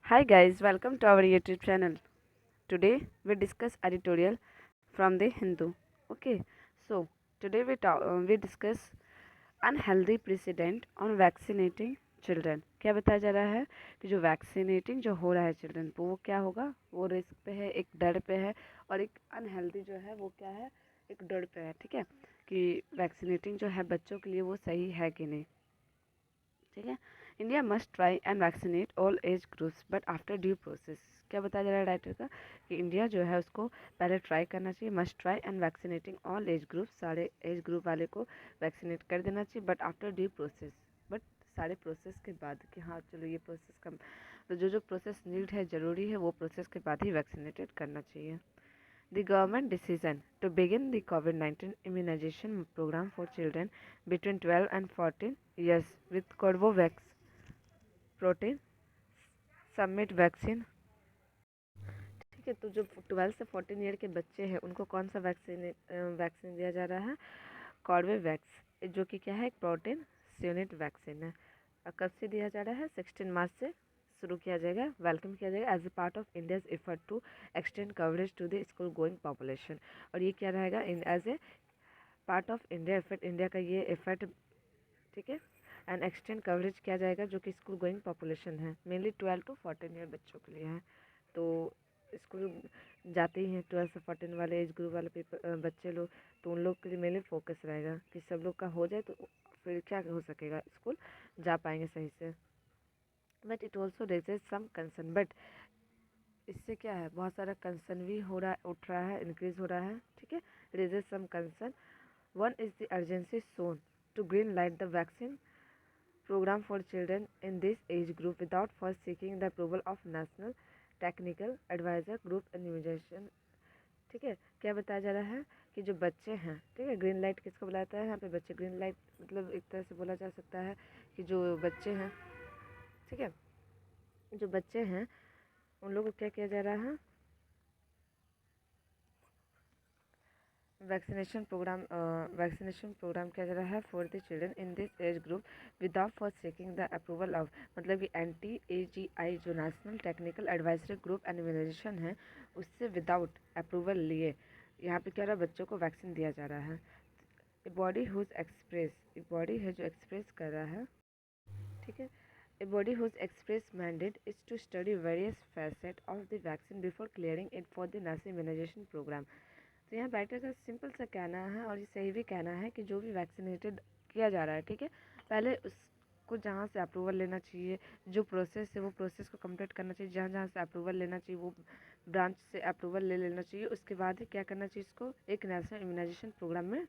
Hi guys, welcome to our YouTube channel. Today we discuss editorial from the Hindu. Okay, so today we discuss unhealthy precedent on vaccinating children. क्या बताया जा रहा है कि जो vaccinating जो हो रहा है चिल्ड्रन वो क्या होगा, वो रिस्क पे है, एक डर पे है, और एक अनहेल्दी जो है वो क्या है, एक डर पे है। ठीक है, कि वैक्सीनेटिंग जो है बच्चों के लिए वो सही है कि नहीं। ठीक है, India must try and vaccinate all age groups but after due process. क्या बताया जा रहा है राइटर का कि इंडिया जो है उसको पहले ट्राई करना चाहिए, must try and vaccinating all age group, सारे एज ग्रुप वाले को वैक्सीनेट कर देना चाहिए, but after due process, but सारे प्रोसेस के बाद कि हाँ चलो ये प्रोसेस कम, तो जो जो प्रोसेस नीड है, ज़रूरी है, वो प्रोसेस के बाद ही वैक्सीनेटेड करना चाहिए। The government decision to begin the COVID-19 immunization program for children between 12 and 14 years with Corvovax protein submit vaccine. ठीक है, तो जो 12 से 14 ईयर के बच्चे हैं उनको कौन सा वैक्सीन दिया जा रहा है? कॉर्बेवैक्स, जो कि क्या है, एक प्रोटीन यूनिट वैक्सीन है। और कब से दिया जा रहा है? 16 मार्च से शुरू किया जाएगा, वेलकम किया जाएगा as a part of India's effort to extend coverage to the school going population. और ये क्या रहेगा? As a part of India effort, India का ये एफर्ट। ठीक है, एंड एक्सटेंड कवरेज किया जाएगा जो कि स्कूल गोइंग पॉपुलेशन है, मेनली 12 टू 14 ईयर बच्चों के लिए है। तो स्कूल जाते ही हैं 12 से 14 वाले एज ग्रुप वाले बच्चे लोग, तो उन लोग के लिए मेनली फोकस रहेगा कि सब लोग का हो जाए, तो फिर क्या हो सकेगा, स्कूल जा पाएंगे सही से। But it also raises some concern, but इससे क्या है, बहुत सारा कंसर्न भी हो रहा है, उठ रहा है, इंक्रीज हो रहा है। ठीक है, raises some concern. One is the urgency shown to green light the vaccine program for children in this age group without first seeking the approval of National Technical Advisor Group Immunization। ठीक है, क्या बताया जा रहा है कि जो बच्चे हैं, ठीक है, ग्रीन लाइट किसको बुलाता है यहाँ पे? बच्चे, ग्रीन लाइट मतलब एक तरह से बोला जा सकता है कि जो बच्चे हैं, ठीक है, जो बच्चे हैं उन लोगों को क्या किया जा रहा है? वैक्सीनेशन प्रोग्राम किया जा रहा है for the children in this age group without first seeking the approval of, मतलब कि NTAGI जो national technical advisory group immunisation है, उससे विदाउट अप्रूवल लिए यहाँ पे क्या रहा, बच्चों को वैक्सीन दिया जा रहा है। ए बॉडी हुज एक्सप्रेस, एक बॉडी है जो एक्सप्रेस कर रहा है। ठीक है, a body whose express mandate is to study various facet of the vaccine before clearing it for the national immunisation programme. तो यहाँ राइटर का सिंपल सा कहना है, और ये सही भी कहना है, कि जो भी वैक्सीनेटेड किया जा रहा है, ठीक है, पहले उसको जहाँ से अप्रूवल लेना चाहिए, जो प्रोसेस है वो प्रोसेस को कंप्लीट करना चाहिए, जहाँ जहाँ से अप्रूवल लेना चाहिए वो ब्रांच से अप्रूवल ले लेना चाहिए। उसके बाद ही क्या करना चाहिए, इसको एक नेशनल इम्यूनाइजेशन प्रोग्राम में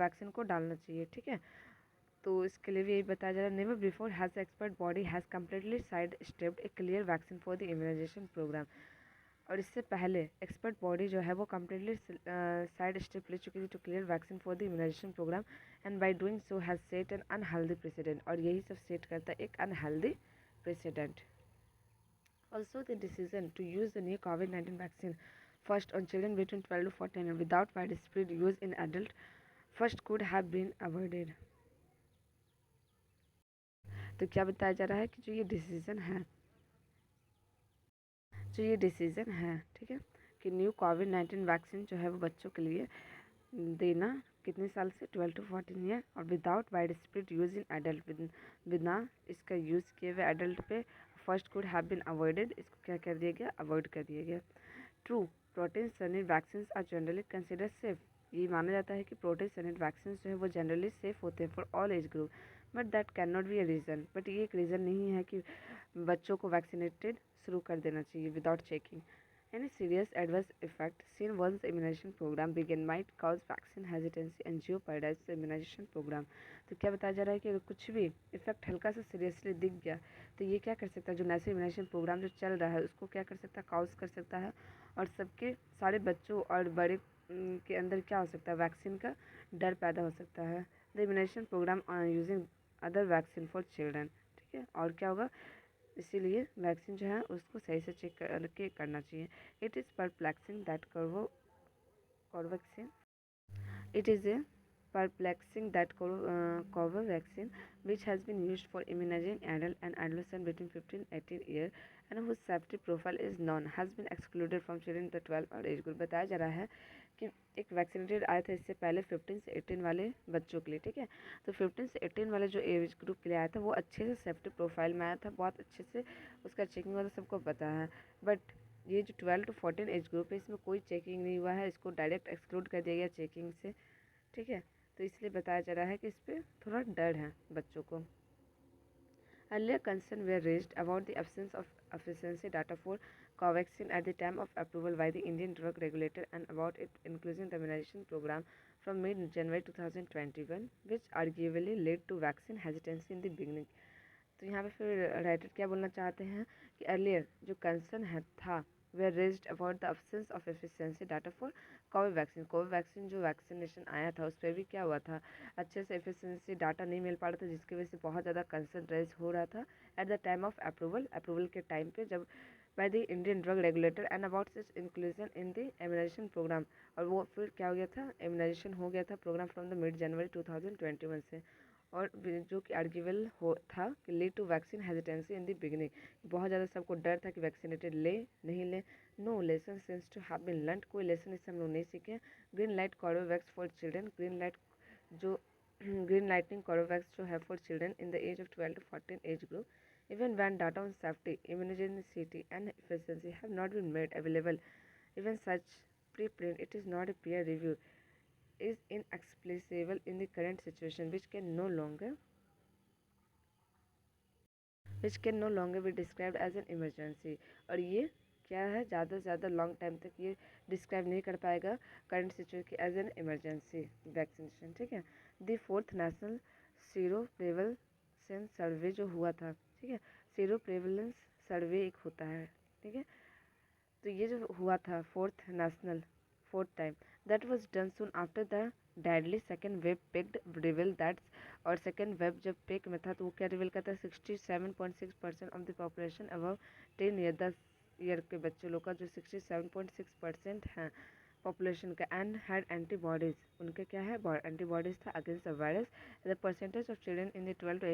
वैक्सीन को डालना चाहिए। ठीक है, तो इसके लिए भी यही बताया जा रहा है, never before has expert body has completely sidestepped a clear vaccine for the immunisation programme. और इससे पहले एक्सपर्ट बॉडी जो है वो कम्प्लीटली साइड स्टेप ले चुकी थी to clear vaccine for the immunisation programme, and by doing so has set an unhealthy precedent, और यही सब सेट करता है एक unhealthy precedent. Also the decision to use the new कोविड-19 vaccine first on children between 12 to 14 and without widespread use in adult first could have been avoided। तो क्या बताया जा रहा है कि जो ये डिसीज़न है, ठीक है, कि न्यू कोविड-19 वैक्सीन जो है वो बच्चों के लिए देना कितने साल से? 12 टू 14 ईयर, और without wide spread use in adult, बिना इसका यूज़ किए हुए एडल्ट पे first could have been avoided, इसको क्या कर दिया गया? अवॉइड कर दिया गया। ट्रू, प्रोटीन सनेड vaccine are generally consider safe, ये माना जाता है कि प्रोटीन सनेड वैक्सीन जो है वो जनरली सेफ होते हैं for all age group, but that can not be a reason, but ये एक रीज़न नहीं है कि बच्चों को वैक्सीनेटेड शुरू कर देना चाहिए without checking. Any serious adverse effect seen once the immunization program begin might cause vaccine hesitancy and jeopardize the immunization program। तो क्या बताया जा रहा है कि अगर कुछ भी इफेक्ट हल्का सा सीरियसली दिख गया तो ये क्या कर सकता है, जो नेशनल इम्यूनाइजेशन प्रोग्राम जो चल रहा है उसको क्या कर सकता है? काउज कर सकता है, और सबके सारे बच्चों और बड़े के अंदर क्या हो सकता है? वैक्सीन का डर पैदा हो सकता है। The immunisation programme using other vaccine for children. ठीक है, और क्या होगा? इसीलिए वैक्सीन जो है उसको सही से चेक करके करना चाहिए। It is perplexing that Covaxin, it is a perplexing that Covaxin, which has been used for immunizing adult and adolescent between 15 and 18 years and whose safety profile is known, has been excluded from children in the 12 और age group. बताया जा रहा है कि एक vaccinated आया था इससे पहले 15 से 18 वाले बच्चों के लिए, ठीक है। तो 15 से 18 वाले जो एज ग्रुप के लिए आया था वो अच्छे से सेफ्टी प्रोफाइल में आया था, बहुत अच्छे से उसका चेकिंग वाला सबको पता है। बट ये जो 12 to 14 एज ग्रुप है इसमें कोई चेकिंग नहीं हुआ है, इसको डायरेक्ट एक्सक्लूड कर दिया गया चेकिंग से, ठीक है। तो इसलिए बताया जा रहा है कि इस पर थोड़ा डर है बच्चों को। Earlier concerns were raised about the absence of efficiency data for Covaxin at the time of approval by the Indian drug regulator and about its inclusion in the immunization program from mid-January 2021, which arguably led to vaccine hesitancy in the beginning. तो यहाँ पे फिर writer क्या बोलना चाहते हैं कि earlier जो कंसर्न है था they raised about the absence of efficiency data for Covaxin जो वैक्सीनेशन आया था उस पर भी क्या हुआ था, अच्छे से एफिशिएंसी डाटा नहीं मिल पा रहा था, जिसकी वजह से बहुत ज़्यादा कंसर्न रेज हो रहा था at the time of approval के टाइम पे, जब by the Indian drug regulator and about its inclusion in the immunisation programme. और वो फिर क्या हो गया था, इम्यूनाइजेशन हो गया था programme from the mid January 2021 से, और जो कि आर्ग्यूबल हो था कि lead to vaccine hesitancy in the beginning. बहुत ज़्यादा सबको डर था कि वैक्सीनेटेड ले नहीं ले। No lesson since to have been learn, कोई लेसन इससे हम लोग नहीं सीखे। Green light Corbevax for children, green lightning Corbevax जो है for children in the age of 12 to 14 age group. Even when data on safety, immunogenicity and efficiency have not been made available, even such preprint, it is not a peer review, is inexplicable in the current situation, which can no longer be described as an emergency। और ये क्या है, ज़्यादा से ज़्यादा long time तक ये describe नहीं कर पाएगा करंट सिचुएशन की एज एन इमरजेंसी वैक्सीनेशन, ठीक है। The fourth national sero prevalence survey जो हुआ था, ठीक है, सीरो प्रेवलेंस सर्वे एक होता है, ठीक है। तो ये जो हुआ था fourth time, that was done soon after the deadly second wave picked reveal that. और सेकेंड वेव जब पिक में था तो वो क्या रिवील करता है, 67.6% of the population above 10 year, 10 year के बच्चे लोग का जो 67.6% हैं पॉपुलेशन का, एंड हैड एंटीबॉडीज, उनके क्या है एंटीबॉडीज था against the virus. The percentage of children in the 12 to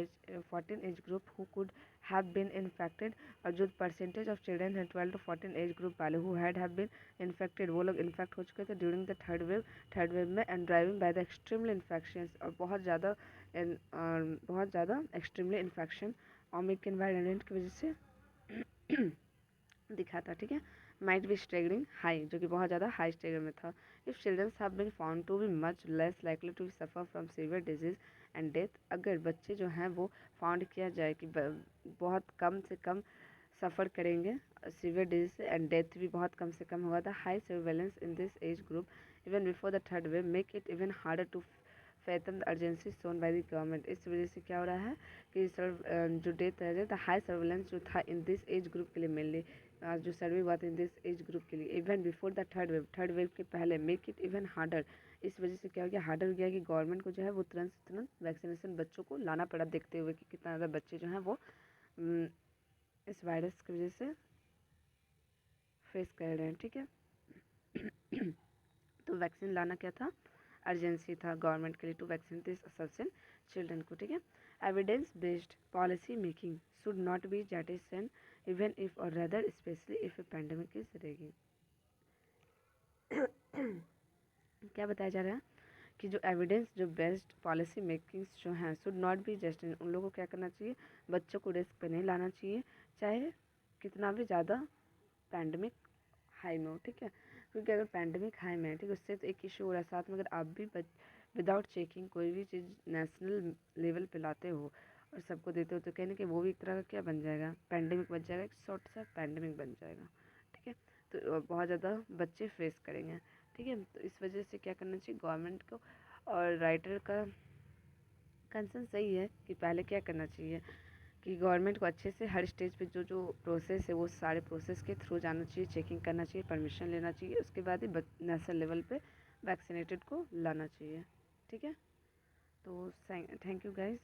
14 age group who could have been infected, और जो परसेंटेज ऑफ चिल्ड्रन है 12 to 14 एज ग्रुप वाले हु हैव बीन इन्फेक्टेड, वो लोग इन्फेक्ट हो चुके थे ड्यूरिंग द थर्ड वेव में, and driving by the extremely infection, और बहुत ज़्यादा एक्सट्रीमली इन्फेक्शन ओमिक्रॉन वेरिएंट की वजह से दिखा था, ठीक है। माइट बी स्टेगरिंग हाई, जो कि बहुत ज़्यादा हाई स्टेगर में था। If childrens have been found to be much less likely to suffer from severe disease and death, अगर बच्चे जो हैं वो फाउंड किया जाए कि बहुत कम से कम सफ़र करेंगे सीवियर डिजीज से, एंड डेथ भी बहुत कम से कम हुआ था। High surveillance in this age group even before the third wave make it even harder to fathom the urgency shown by the government. इस वजह से क्या हो रहा है कि जो डेथ है द हाई सर्वेलेंस जो था इन दिस एज ग्रुप के लिए, मेनली जो सर्वे हुआ था इन दिस एज ग्रुप के लिए, even before the third wave के पहले, मेक इट इवन हार्डर। इस वजह से क्या हो गया, हार्डर हो गया कि गवर्नमेंट को जो है वो तुरंत वैक्सीनेशन बच्चों को लाना पड़ा, देखते हुए कि कितना ज़्यादा बच्चे जो हैं वो इस वायरस की वजह से फेस कर रहे हैं, ठीक है। तो वैक्सीन लाना क्या था, अर्जेंसी था गवर्नमेंट के लिए to vaccine this subset children को, ठीक है। Evidence based policy making should not be jettison even if or rather especially if a pandemic is raging. क्या बताया जा रहा है कि जो एविडेंस जो बेस्ड पॉलिसी मेकिंग्स जो हैं शुड नॉट बी जस्ट, उन लोगों को क्या करना चाहिए, बच्चों को रिस्क पे नहीं लाना चाहिए, चाहे कितना भी ज़्यादा पैंडेमिक हाई में हो, ठीक है। क्योंकि अगर पैंडेमिक हाई में है, ठीक है, उससे तो एक इशू हो रहा है, साथ में अगर आप भी विदाउट चेकिंग कोई भी चीज़ नेशनल लेवल पे लाते हो और सबको देते हो, तो कहने कि वो भी एक तरह का क्या बन जाएगा, पैंडेमिक बन जाएगा, एक शॉर्ट सा पैंडेमिक बन जाएगा, ठीक है। तो बहुत ज़्यादा बच्चे फेस करेंगे, ठीक है। तो इस वजह से क्या करना चाहिए गवर्नमेंट को, और राइटर का कंसर्न सही है कि पहले क्या करना चाहिए कि गवर्नमेंट को अच्छे से हर स्टेज पे जो प्रोसेस है वो सारे प्रोसेस के थ्रू जाना चाहिए, चेकिंग करना चाहिए, परमिशन लेना चाहिए, उसके बाद ही नेशनल लेवल पे वैक्सीनेटेड को लाना चाहिए, ठीक है। तो थैंक यू गाइस।